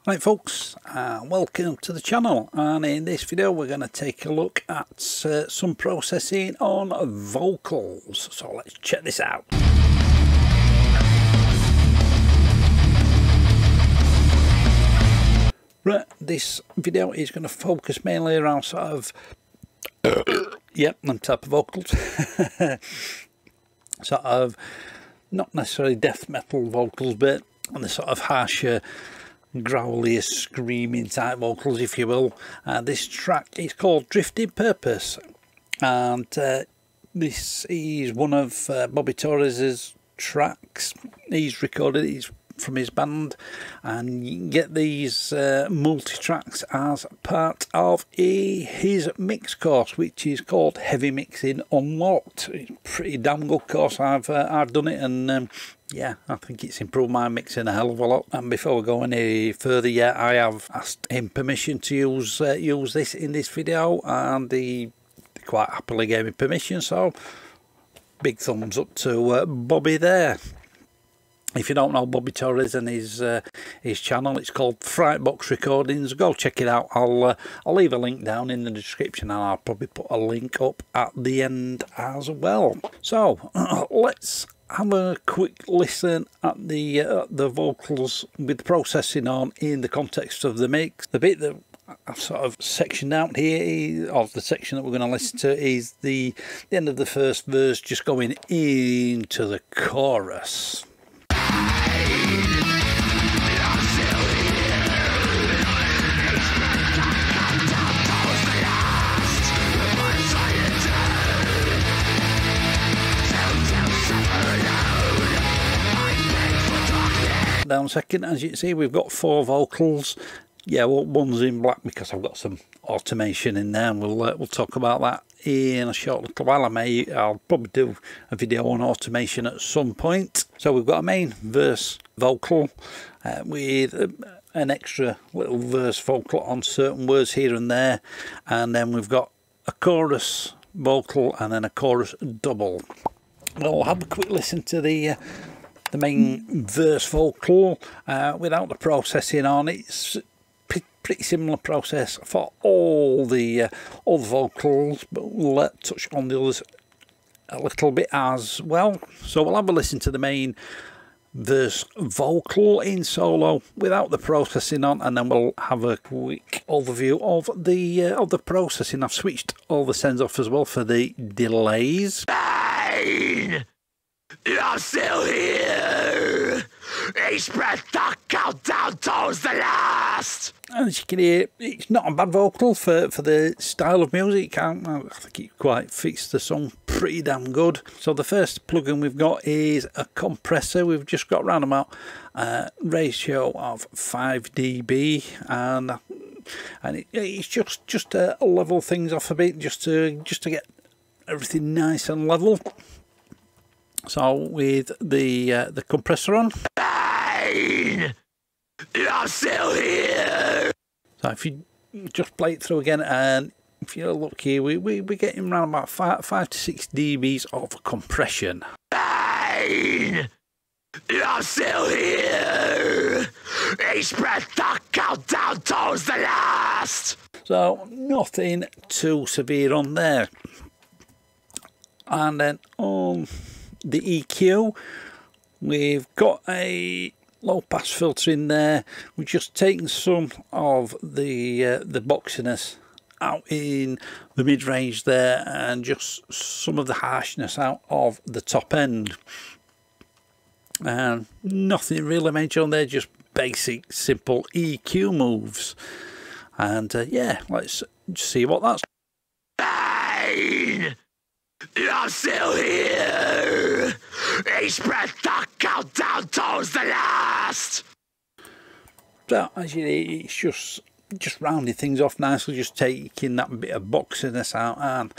Right folks, welcome to the channel, and in this video we're going to take a look at some processing on vocals. So let's check this out. Right, this video is going to focus mainly around sort of them type of vocals. Sort of not necessarily death metal vocals, but on the sort of harsher, growlier, screaming type vocals, if you will. This track is called Drifting Purpose, and this is one of Bobby Torres's tracks. He's recorded it, he's from his band, and you can get these multi-tracks as part of his mix course, which is called Heavy Mixing Unlocked. It's a pretty damn good course. I've done it, and yeah, I think it's improved my mixing a hell of a lot. And before we go any further, I have asked him permission to use this in this video, and he quite happily gave me permission, so big thumbs up to Bobby there. If you don't know Bobby Torres and his channel, it's called Frightbox Recordings. Go check it out. I'll leave a link down in the description, and I'll probably put a link up at the end as well. So let's have a quick listen at the vocals with the processing on in the context of the mix. The bit that I've sort of sectioned out here, of the section that we're going to listen to, is the end of the first verse, just going into the chorus. Down second, as you can see, we've got 4 vocals. Yeah, well, one's in black because I've got some automation in there, and we'll talk about that in a short little while. I'll probably do a video on automation at some point. So we've got a main verse vocal with an extra little verse vocal on certain words here and there, and then we've got a chorus vocal and then a chorus double. We'll have a quick listen to the main verse vocal without the processing on. It's pretty similar process for all the vocals, but we'll touch on the others a little bit as well. So we'll have a listen to the main verse vocal in solo without the processing on, and then we'll have a quick overview of the processing. I've switched all the sends off as well for the delays. You're still here. Each breath the countdown towards the last. And as you can hear, it's not a bad vocal for the style of music. I think it quite fits the song pretty damn good. So the first plugin we've got is a compressor. We've just got around about ratio of 5 dB, and it's just to level things off a bit, just to get everything nice and level. So with the compressor on, you're still here. So if you just play it through again, and if you look here, we're getting around about 5 to 6 dBs of compression. You're still here. Each breath the countdown towards the last. So nothing too severe on there. And then on the EQ, we've got a low pass filter in there. We're just taking some of the boxiness out in the mid range there, and just some of the harshness out of the top end, and nothing really major on there, just basic simple EQ moves. And yeah, let's see what that's. You're still here. Each breath the countdown towards the last. So as you know, it's just rounding things off nicely, just taking that bit of boxiness out and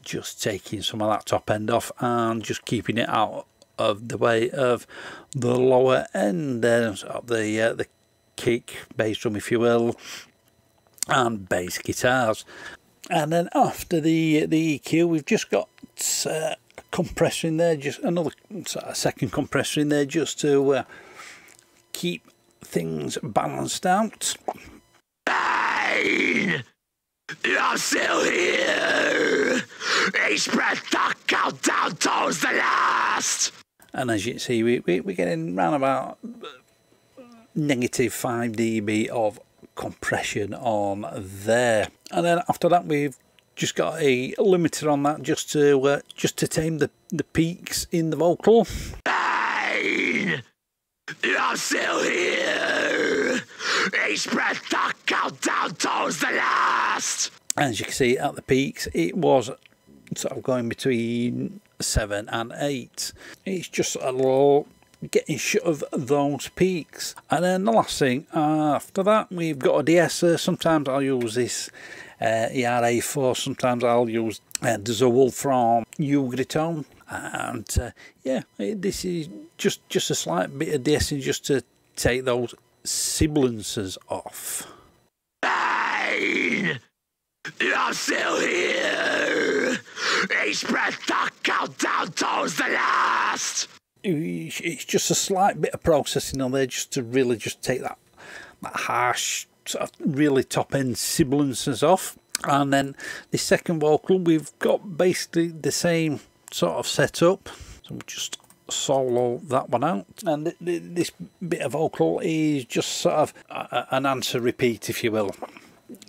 just taking some of that top end off, and just keeping it out of the way of the lower end of the kick, bass drum, if you will, and bass guitars. And then after the EQ, we've just got a compressor in there, just another second compressor in there, just to keep things balanced out. Pain! You're still here! Each breath the countdown towards the last! And as you can see, we're getting around about negative 5 dB of compression on there. And then after that, we've just got a limiter on that just to tame the peaks in the vocal. Pain! You're still here! Each breath the countdown towards the last! As you can see at the peaks, it was sort of going between 7 and 8. It's just a little getting shut of those peaks. And then the last thing after that, we've got a de-esser. Sometimes I'll use this ERA4, sometimes I'll use the Zool from Ugritone. And yeah, this is just a slight bit of de-essing just to take those sibilances off. Pain! You're still here! Each breath the countdown towards the last! It's just a slight bit of processing on there just to really just take that harsh sort of really top end sibilances off. And then the second vocal, we've got basically the same sort of setup, so we'll just solo that one out. And this bit of vocal is just sort of an answer repeat, if you will,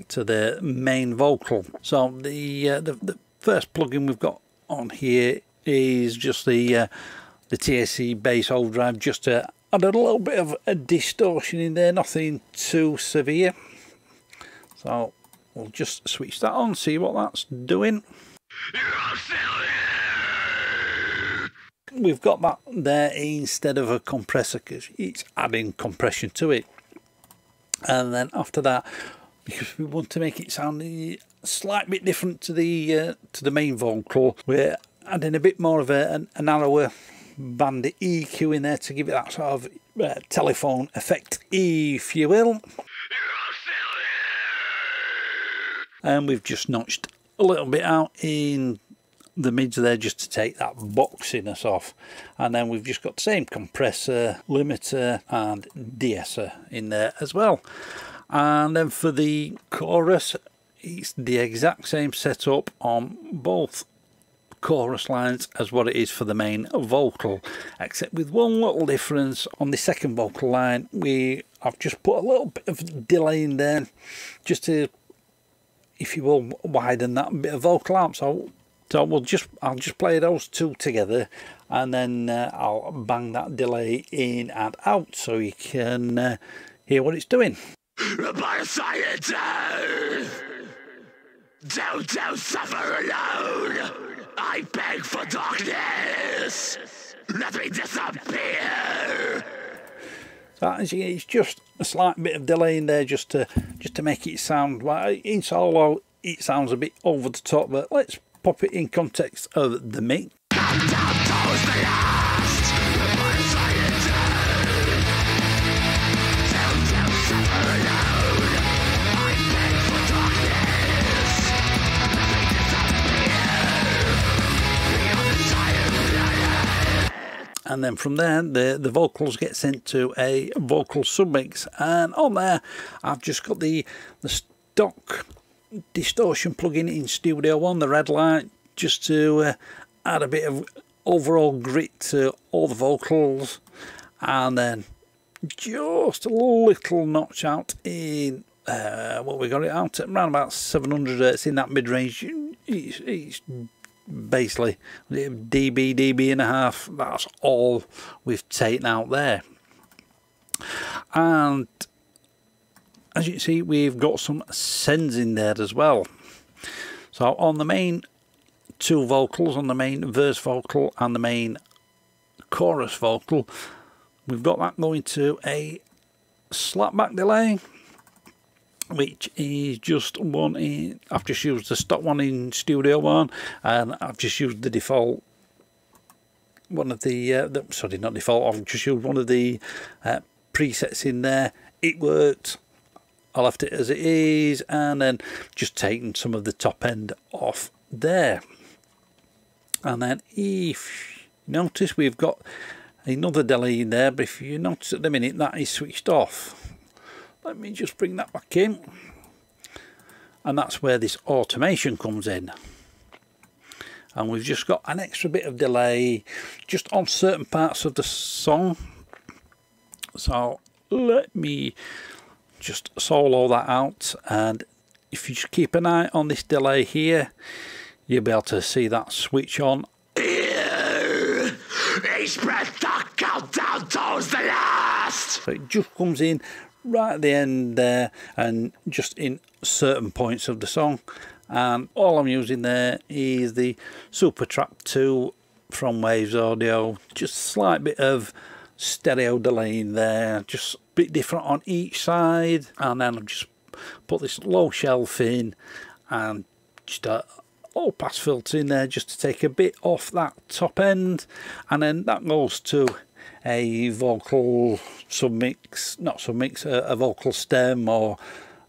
to the main vocal. So the first plugin we've got on here is just the Tse Base Overdrive, just to add a little bit of a distortion in there, nothing too severe. So we'll just switch that on, see what that's doing. We've got that there instead of a compressor because it's adding compression to it. And then after that, because we want to make it sound a slight bit different to the main vocal, we're adding a bit more of a narrower band EQ in there to give it that sort of telephone effect, if you will. And we've just notched a little bit out in the mids there just to take that boxiness off. And then we've just got the same compressor, limiter and de-esser in there as well. And then for the chorus, it's the exact same setup on both chorus lines as what it is for the main vocal, except with one little difference. On the second vocal line, I've just put a little bit of delay in there just to, if you will, widen that bit of vocal out. So I'll just play those two together, and then I'll bang that delay in and out so you can hear what it's doing. By science, don't suffer alone. I beg for darkness. Let me disappear. So it's just a slight bit of delay in there just to make it sound, well, in solo it sounds a bit over the top, but let's pop it in context of the mix. And then from there, the vocals get sent to a vocal submix, and on there I've just got the stock distortion plugin in Studio One, the red light, just to add a bit of overall grit to all the vocals, and then just a little notch out in what we got it out at around about 700 Hz in that mid range. It's basically dB and a half. That's all we've taken out there. And as you can see, we've got some sends in there as well. So on the main two vocals, on the main verse vocal and the main chorus vocal, we've got that going to a slapback delay, which is just one in. I've just used the stock one in Studio One, and I've just used the default one of the sorry, not default, I've just used one of the presets in there. It worked. I left it as it is, and then just taken some of the top end off there. And then if you notice, we've got another delay in there, but if you notice at the minute that is switched off. Let me just bring that back in, and that's where this automation comes in. And we've just got an extra bit of delay just on certain parts of the song. So let me just solo that out, and if you just keep an eye on this delay here, you'll be able to see that switch on. He spread the countdown towards the last. So it just comes in right at the end there, and just in certain points of the song. And all I'm using there is the Super Trap 2 from Waves Audio. Just a slight bit of stereo delay in there, just a bit different on each side. And then I've just put this low shelf in and just a low pass filter in there just to take a bit off that top end. And then that goes to a vocal submix, not submix, a vocal stem, or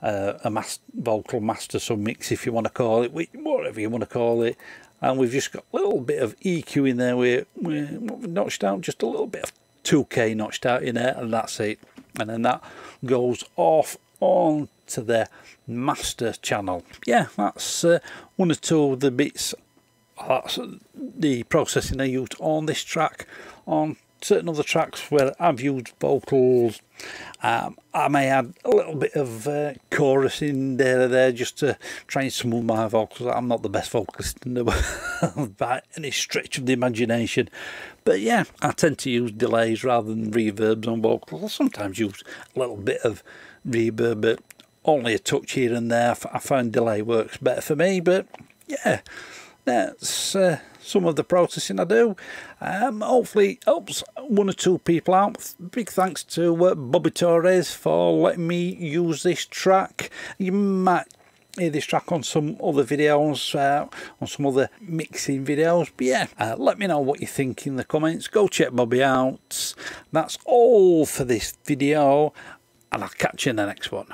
a vocal master submix, if you want to call it, whatever you want to call it. And we've just got a little bit of EQ in there. We've notched out just a little bit of 2K notched out in there, and that's it. And then that goes off on to the master channel. Yeah, that's one or two of the bits. That's the processing I used on this track. On certain other tracks where I've used vocals, I may add a little bit of chorus in there just to try and smooth my vocals. I'm not the best vocalist in the world by any stretch of the imagination, but yeah, I tend to use delays rather than reverbs on vocals. I sometimes use a little bit of reverb, but only a touch here and there. I find delay works better for me. But yeah, that's some of the processing I do. Hopefully it helps one or two people out. Big thanks to Bobby Torres for letting me use this track. You might hear this track on some other videos, on some other mixing videos. But yeah, let me know what you think in the comments. Go check Bobby out. That's all for this video, and I'll catch you in the next one.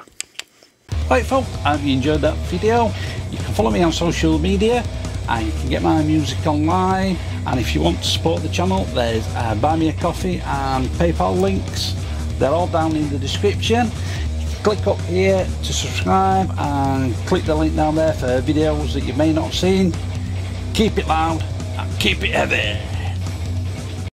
Right folks, I hope you enjoyed that video. You can follow me on social media, and you can get my music online. And if you want to support the channel, there's Buy Me a Coffee and PayPal links. They're all down in the description. Click up here to subscribe and click the link down there for videos that you may not have seen. Keep it loud and keep it heavy.